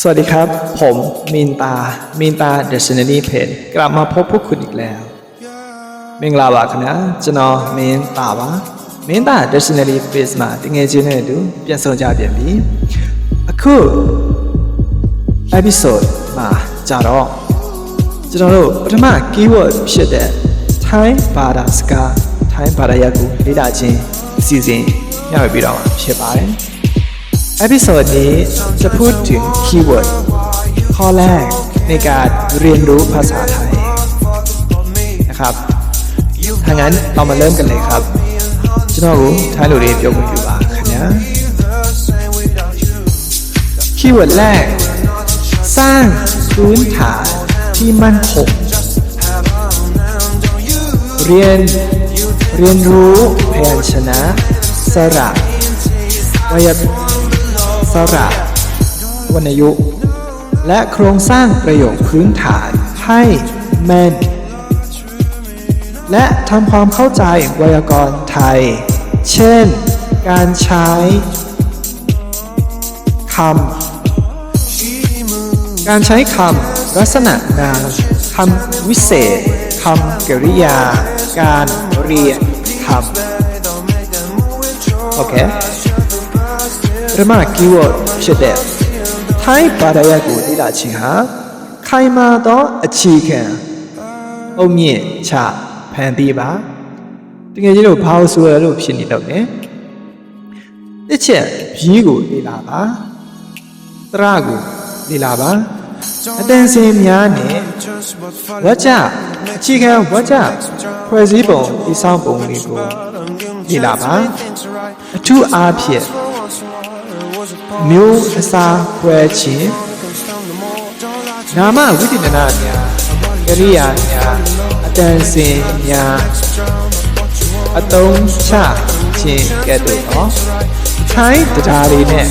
สวัสดีครับผมมินตา Dictionary Pen กลับมาพบพวกคุณอีกแล้วမင်္ဂလာပါခင်ဗျာကျွန်တော်မင်းသား Dictionary Pen မှာတကယ်ချင်းနဲ့အတူပြန်ဆောင်ကြပြန်ပြီအခု episode မှာကြတော့ကျွန်တော်တို့ပထမ keyword ဖြစ်တဲ့ Thai ဘာသာစကား Thai ဘာသာရပ်ကိုလေ့လာခြင်းအစီအစဉ်ညှဝေပြီးတော့ဖြစ်ပါတယ်episode นี้จะพูดถึง keyword ข้อแรกในการเรียนรู้ภาษาไทยนะครับถ้างั้นเรามาเริ่มกันเลยครับကျွန်တော်ကိုထိုင်းလိုလေးပြောပြပြပါခင်ဗျာ keyword แรกสร้างพื้นฐานที่มั่นคงเรียนรู้พยัญชนะสระสระวรรณยุกต์และโครงสร้างประโยคพื้นฐานให้แม่นและทำความเข้าใจไวยากรณ์ไทยเช่นการใช้คำลักษณะนามคำวิเศษคำกริยาการเรียนคำโอเคပထမ keyword ဖြစ်တဲ့ Thai ဘာသာရပ်ကိုလေ့လာခြင်းဟာခိုင်မာသောအခြေခံအုတ်မြင့်ချဖန်တီးပါတကယ်ကြီးလို့ဘာလို့ဆိုရလို့ဖြစ်နေတော့လဲတစ်ချက်ဘီးကိုလေ့လာပါတရကိုလေ့လာပါအတန်စင်များနဲ့ဝါကြအခြေခံဝါကြဖွဲ့စည်းပုံတည်ဆောက်ပုံတွေကိုလေ့လာပါအထူးအားဖြင့်မျိုးအစားခွဲခြင်းနာမဝိသေသနာများကရိယာများအတန်စင်များအသုံးချခြင်းကဲ့သို့သောထိုင်းတရားတွေနဲ့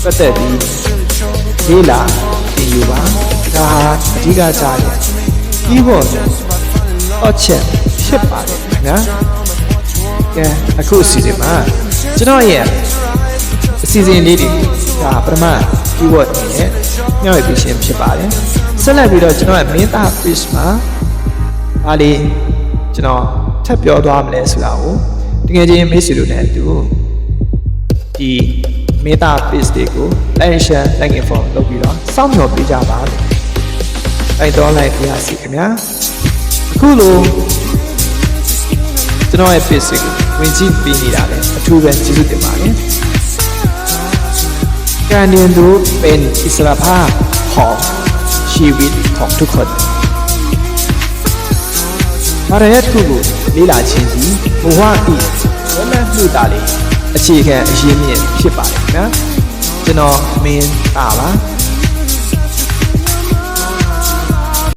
ပတ်သက်ပြီးလေ့လာသင်ယူပါဒါဟာအဓိကကျတဲ့ keyword အချက်ဖြစ်ပါတယ်ခင်ဗျာကဲအခုအစီအစဉ်မှာကျွန်တော်ရဲ့အစီအစဉ်လေးတွေဒါပထမ keyword နဲ့ညှဝေပြီးရှင်းဖြစ်ပါတယ်ဆက်လက်ပြီးတော့ကျွန်တော်ရဲ့ meta page မှာဒါလေးကျွန်တော်ထပ်ပြောသွားမလဲဆိုတာကိုတကယ်ချင်းမိတ်ဆွေတို့နဲ့အတူဒီ meta page တွေကို like share like info လုပ်ပြီးတော့စောင့်မျှော်ပေးကြပါမယ်တိုက်တော်လိုက်ပြရစီခင်ဗျာအခုလိုကျွန်တော်ရဲ့ page ကိုဝင်ကြည့်ပြီးနေတာလည်းအထူးပဲကျေးဇူးတင်ပါတယ်การเรียนรู้เป็นอิสรภาพของชีวิตของทุกคนဘာသာရပ်ကိုလေ့လာခြင်းဒီဘဝဤဝမ်းနည်းမှုတာလေးအခြေခံအရင်းမြစ်ဖြစ်ပါတယ်ခင်ဗျာကျွန်တော်မင်းသားပါ